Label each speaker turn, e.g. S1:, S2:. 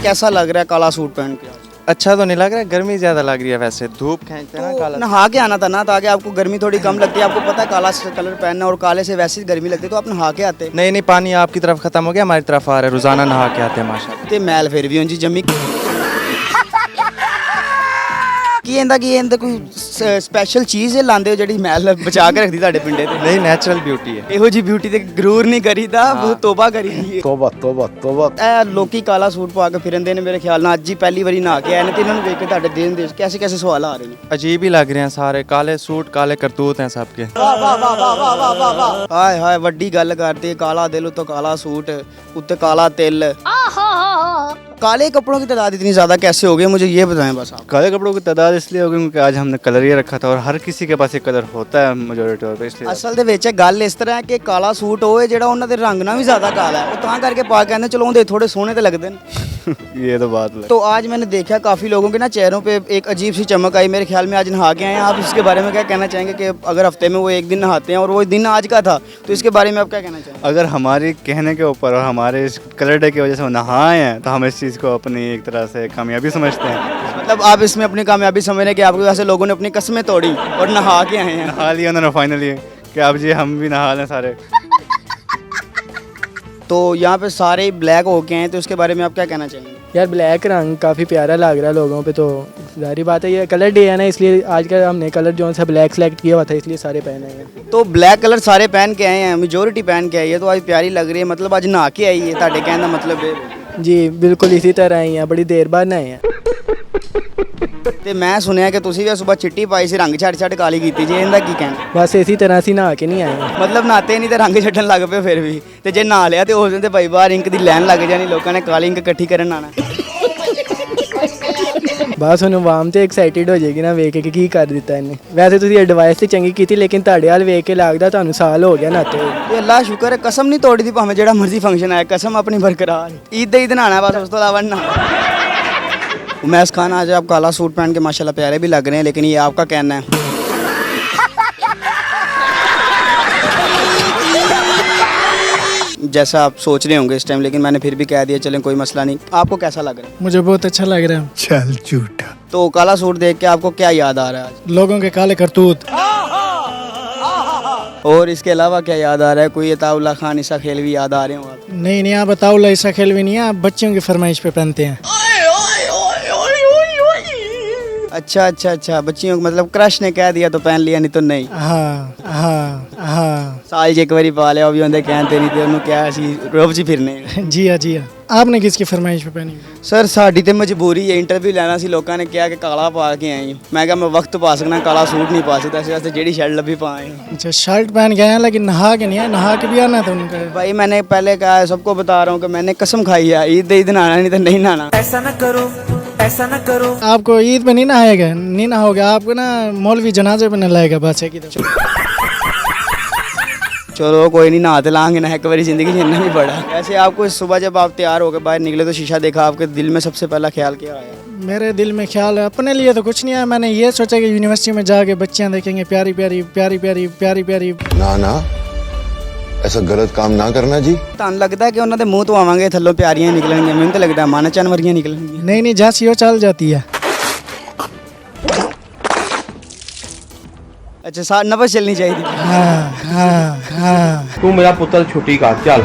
S1: कैसा लग रहा है काला सूट पहन के?
S2: अच्छा तो नहीं लग रहा है, गर्मी ज़्यादा लग रही है वैसे, धूप खींचते हैं ना काला।
S1: नहा के आना था ना, ताकि आपको गर्मी थोड़ी कम लगती है। आपको पता है काला कलर पहनना और काले से वैसे ही गर्मी लगती है, तो आप नहा के आते।
S2: नहीं नहीं, पानी आपकी तरफ खत्म हो गया, हमारी तरफ आ रहा है, रोजाना नहा के आते हैं माशाल्लाह।
S1: ते मैल फिर भी जी जम्मी की इंदा कोई स्पेशल चीज़ है लांदे हो ਜਿਹੜੀ मैल बचा के रखती ਤੁਹਾਡੇ ਪਿੰਡੇ ਤੇ?
S2: नहीं, नेचुरल ब्यूटी है।
S1: ਇਹੋ ਜੀ ਬਿਊਟੀ ਤੇ ਗਰੂਰ ਨਹੀਂ ਕਰੀਦਾ, ਬਹੁਤ ਤੋਬਾ ਕਰੀਦੀ।
S3: ਤੋਬਾ ਤੋਬਾ ਤੋਬਾ।
S1: ਇਹ ਲੋਕੀ ਕਾਲਾ ਸੂਟ ਪਾ ਕੇ ਫਿਰਦੇ ਨੇ, ਮੇਰੇ ਖਿਆਲ ਨਾਲ ਅੱਜ ਹੀ ਪਹਿਲੀ ਵਾਰੀ ਨਹਾ ਕੇ ਆਏ ਨੇ, ਤੇ ਇਹਨਾਂ ਨੂੰ ਵੇਖ ਕੇ ਤੁਹਾਡੇ ਦਿਲ ਦੇ ਕੈਸੇ ਕੈਸੇ ਸਵਾਲ ਆ ਰਹੇ ਨੇ।
S2: अजीब ही लग रहे हैं सारे, काले सूट काले करतूत हैं सबके।
S1: ਹਾਏ ਹਾਏ ਵੱਡੀ ਗੱਲ ਕਰਦੇ, ਕਾਲਾ ਦਿਲ ਉੱਤੇ ਕਾਲਾ ਸੂਟ ਉੱਤੇ ਕਾਲਾ ਤਿਲ। काले कपड़ों की तादाद इतनी ज़्यादा कैसे हो गई, मुझे ये बताएं बस आप।
S3: काले कपड़ों की तादाद इसलिए हो गई क्योंकि आज हमने कलर ये रखा था और हर किसी के पास ये कलर होता है मेजोरिटी और इसलिए।
S1: ਅਸਲ ਦੇ ਵਿੱਚ ਗੱਲ ਇਸ ਤਰ੍ਹਾਂ ਹੈ ਕਿ ਕਾਲਾ ਸੂਟ ਹੋਏ ਜਿਹੜਾ ਉਹਨਾਂ ਦੇ ਰੰਗ ਨਾਲ ਵੀ ਜ਼ਿਆਦਾ ਕਾਲਾ ਹੈ, ਉਹ ਤਾਂ ਕਰਕੇ ਪਾ ਕੇ ਆਉਂਦੇ, ਚਲੋ ਉਹਦੇ ਥੋੜੇ ਸੋਹਣੇ ਤੇ ਲੱਗਦੇ ਨੇ।
S3: ये तो बात है।
S1: तो आज मैंने देखा काफ़ी लोगों के ना चेहरों पे एक अजीब सी चमक आई, मेरे ख्याल में आज नहा के आए हैं। आप इसके बारे में क्या कहना चाहेंगे कि अगर हफ्ते में वो एक दिन नहाते हैं और वो दिन आज का था, तो इसके बारे में आप क्या कहना चाहेंगे?
S3: अगर हमारे कहने के ऊपर और हमारे इस कलर डे की वजह से वो नहाए हैं तो हम इस चीज़ को अपनी एक तरह से कामयाबी समझते हैं।
S1: मतलब आप इसमें अपनी कामयाबी समझ रहे हैं कि आपकी वजह से लोगों ने अपनी कस्में तोड़ी और नहा के आए हैं।
S3: नहा लिया उन्होंने फाइनली कि अब जी हम भी नहा लें सारे।
S1: तो यहाँ पे सारे ब्लैक हो गए हैं, तो उसके बारे में आप क्या कहना चाहेंगे?
S4: यार ब्लैक रंग काफ़ी प्यारा लग रहा है लोगों पे, तो जाहिर बात है ये कलर डे है ना, इसलिए आज का हमने कलर जो सा ब्लैक सेलेक्ट किया हुआ था, इसलिए सारे पहने हैं।
S1: तो ब्लैक कलर सारे पहन के आए हैं, मेजोरिटी पहन के आई है, तो आज प्यारी लग रही है। मतलब आज नहा के आई है, ਤੁਹਾਡੇ कहने का मतलब है?
S4: जी बिल्कुल इसी तरह ही हैं, बड़ी देर बाद नए हैं।
S1: ਤੇ ਮੈਂ ਸੁਣਿਆ ਕਿ ਤੁਸੀਂ ਵੀ ਸਵੇਰ ਚਿੱਟੀ ਪਾਈ ਸੀ, ਰੰਗ ਛੱਡ ਕਾਲੀ ਕੀਤੀ ਜੀ, ਇਹਦਾ ਕੀ ਕਹਿਣਾ?
S4: बस इसी तरह से नहा के नहीं आए हैं।
S1: ਮਤਲਬ ਨਹਾਤੇ ਨਹੀਂ ਤੇ ਰੰਗ ਛੱਡਣ ਲੱਗ ਪਏ ਫਿਰ ਵੀ, ਤੇ ਜੇ ਨਹਾ ਲਿਆ ਤੇ ਉਸ ਦਿਨ ਤੇ ਭਾਈ ਬਾਹਰ ਇੰਕ ਦੀ ਲਾਈਨ ਲੱਗ ਜਾਣੀ, ਲੋਕਾਂ ਨੇ ਕਾਲੀ ਇੰਕ ਇਕੱਠੀ ਕਰਨ ਆਣਾ।
S4: बस ਹੁਣ ਆਵਾਮ ਤੇ ਐਕਸਾਈਟਿਡ ਹੋ ਜਾਏਗੀ ਨਾ ਵੇਖ ਕੇ ਕਿ ਕੀ ਕਰ ਦਿੱਤਾ ਇਹਨੇ। ਵੈਸੇ ਤੁਸੀਂ ਐਡਵਾਈਸ ਤੇ ਚੰਗੀ ਕੀਤੀ, ਲੇਕਿਨ ਤੁਹਾਡੇ ਹਾਲ ਵੇਖ ਕੇ ਲੱਗਦਾ ਤੁਹਾਨੂੰ ਸਾਲ ਹੋ ਗਿਆ ਨਹਾਤੇ ਹੋਏ।
S1: ਤੇ ਅੱਲਾ ਸ਼ੁਕਰ ਹੈ ਕਸਮ ਨਹੀਂ ਤੋੜੀ ਦੀ, ਭਾਵੇਂ ਜਿਹੜਾ ਮਰਜ਼ੀ ਫੰਕਸ਼ਨ ਆਇਆ, ਕਸਮ ਆਪਣੀ ਬਰਕਰਾਰ। ईद ਦੇ ईद नहाना बस, उस तो अलावा ना। उमैस खान, आज आप काला सूट पहन के माशाल्लाह प्यारे भी लग रहे हैं, लेकिन ये आपका कहना है? जैसा आप सोच रहे होंगे इस टाइम, लेकिन मैंने फिर भी कह दिया, चलें कोई मसला नहीं। आपको कैसा लग रहा है?
S5: मुझे बहुत अच्छा लग रहा है।
S6: चल झूठा।
S1: तो काला सूट देख के आपको क्या याद आ रहा है आज?
S5: लोगों के काले करतूत।
S1: और इसके अलावा क्या याद आ रहा है? कोई अताउल्ला खान, ईसा खेलवी याद आ रहे हो आप?
S5: नहीं नहीं, आप बताओ, ऐसा खेल भी नहीं है, आप बच्चों की फरमाइश पे पहनते हैं।
S1: अच्छा अच्छा अच्छा, बच्चियों को मतलब क्रश ने कह दिया तो पहन लिया, नहीं तो नहीं।
S5: हाँ हाँ हाँ।
S1: साल ज एक बारी पा लिया, भी होंगे कहते नहीं, तो उन्होंने क्या सी रोब जी फिरने।
S5: जी हाँ जी हाँ। आपने किसकी फरमाइश पे पहनी?
S1: सर साड़ी तो मजबूरी है, इंटरव्यू लेना सी, लोगों ने कहा कि काला पा के आई। मैं क्या मैं वक्त पा सकना, काला सूट नहीं पा सकता, इस वास्ते जेडी शर्ट लभी पा आई।
S5: अच्छा, शर्ट पहन के आए हैं, लेकिन नहा के नहीं आए, नहा के भी आना था उनका।
S1: भाई मैंने पहले कहा है, सबको बता रहा हूँ कि मैंने कसम खाई है, ईद नहाना नहीं तो नहीं नहाना।
S7: ऐसा न करो, ऐसा न करो।
S5: आपको ईद में नहीं नहाएगा, नहीं नहाओगे, आपको ना मौलवी जनाजे पे नलाएगा बादशाह की तरफ।
S1: चलो कोई नहीं, नहाते लाएंगे ना, एक बारी जिंदगी जीना भी पड़ा। वैसे आपको सुबह जब आप तैयार होकर बाहर निकले तो शीशा देखा, आपके दिल में सबसे पहला ख्याल क्या आया?
S5: मेरे दिल में ख्याल है, अपने लिए तो कुछ नहीं है, मैंने ये सोचा कि यूनिवर्सिटी में जाके बच्चियाँ देखेंगे प्यारी प्यारी प्यारी प्यारी प्यारी प्यारी।
S6: ना ना, ऐसा गलत काम ना करना जी।
S1: ਤੁਹਾਨੂੰ लगता है कि उन्होंने मुँह तो आवांगे थल्लों प्यारियां निकलेंगी? मैंने तो लगता है माना जानवरियां निकलेंगी।
S5: नहीं नहीं, झांसी वो चल जाती है।
S1: अच्छा, नफस चलनी चाहिए।
S5: हाँ हाँ हाँ।
S8: तू मेरा पुत्र छुट्टी का चल।